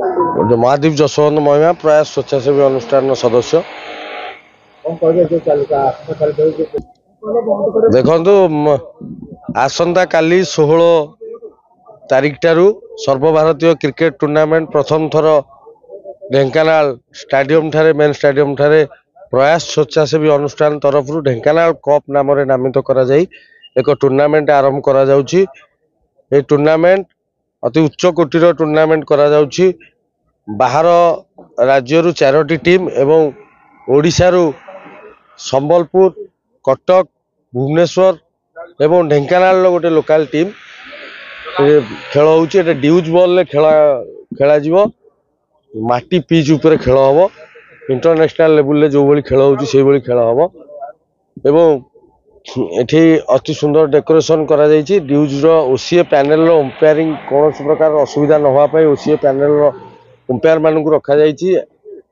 महादीप जसवंत महिमा प्रयास स्वेच्छासेवी अनुष्ठान सदस्य देखु आसंता काली 16 तारीख ठारू सर्वभारतीय क्रिकेट टूर्नामेंट प्रथम थर ढेंकानाल स्टेडियम ठारे मेन स्टेडियम ठारे प्रयास स्वेच्छासेवी अनुष्ठान तरफ ढेंकानाल कप नाम नामित करा जाई एक टूर्नामेंट आरंभ करा जाउची। ए टूर्नामेंट अति उच्च कोटीर टूर्नामेंट करा जाउची। बाहर राज्यरू 4टी टीम एवं ओडिशा रू संबलपुर कटक भुवनेश्वर एवं ढेंकानाल गोटे लोकल टीम खेल होउची। एटा ड्यूज बॉल ले खेला जीवो माटी पिच ऊपर खेल हम इंटरनेशनल लेवल ले जो भली खेल होउची से भली खेल हम एवं एठी अति सुंदर डेकोरेशन करा जायछि। ड्यूज रो ओसीए पैनल रो अंपायरिंग कौन प्रकार असुविधा न होवा पई ओसीए पैनल रो अंपायर मान को रखा जायछि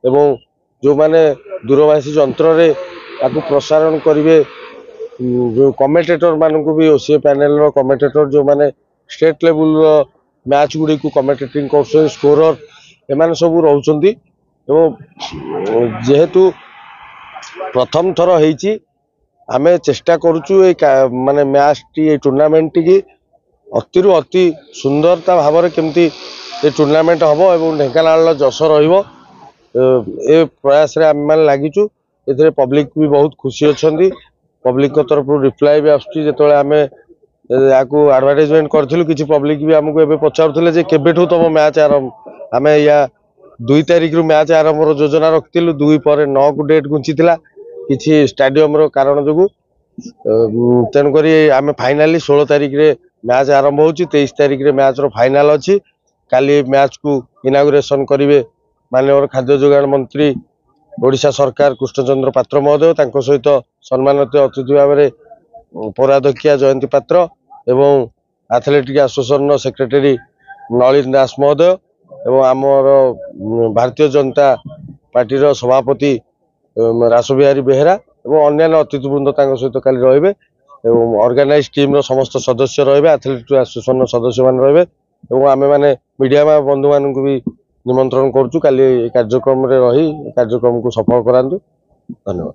एवं जो माने दूरभाषी यंत्र रे ताकू प्रसारण करिवे जो कमेंटेटर मान को भी ओसीए पैनल रो कमेंटेटर जो माने स्टेट लेवल रो मैच गुडी को कमेंटेटिंग करछन स्कोरर एमान सब रहउचंदी एवं जेहेतु प्रथम थर हेछि आमे चेष्टा करूचु माने मैच टी टूर्नामेंट टी अति रु अति सुंदरता भाव में केमती ये टूर्नामेंट हम एवं ढेंकानाल जस रहिबो ए प्रयास रे आम मान लागिचु। एथरे पब्लिक भी बहुत खुशी अछंदी। पब्लिक को तरफ रिप्लाई भी आछी जेतोले आमे याकू एडवर्टाइजमेंट करथिलु किछि पब्लिक भी हमको एबे पचारथिले जे केबेठू तम मैच आरंभ आमे या 2 तारीख रु मैच आरंभ रो योजना रखथिलु 2 पर 9 को डेट गुंचितिला किछि स्टेडियम रो कारण जोगु तेन करी आमे फाइनली 16 तारीख रे मैच आरंभ होची। 23 तारीख रे मैच रो फाइनल अछि। काली मैच को इनागुरेशन करिवे माननीय खाद्य जोगाण मंत्री ओडिशा सरकार कृष्णचंद्र पात्र महोदय तांको सहित सम्मानित अतिथि भाव में पौराध्यक्षा जयंती पात्र एवं एथलेटिक एसोसिएशन सेक्रेटरी नलिन दास महोदय एवं आमर भारतीय जनता पार्टी रो सभापति रासबिहारी बेहेरा एवं अन्य अतिथिवृंद सहित काली रहिबे एवं ऑर्गेनाइज टीम रो समस्त सदस्य रहिबे एथलेटिक एसोसिएशन सदस्य मान रहिबे एवं आमे माने मीडिया बंधु मान को भी निमंत्रण करछु काली कार्यक्रम रे रही कार्यक्रम को सफल करांतु। धन्यवाद।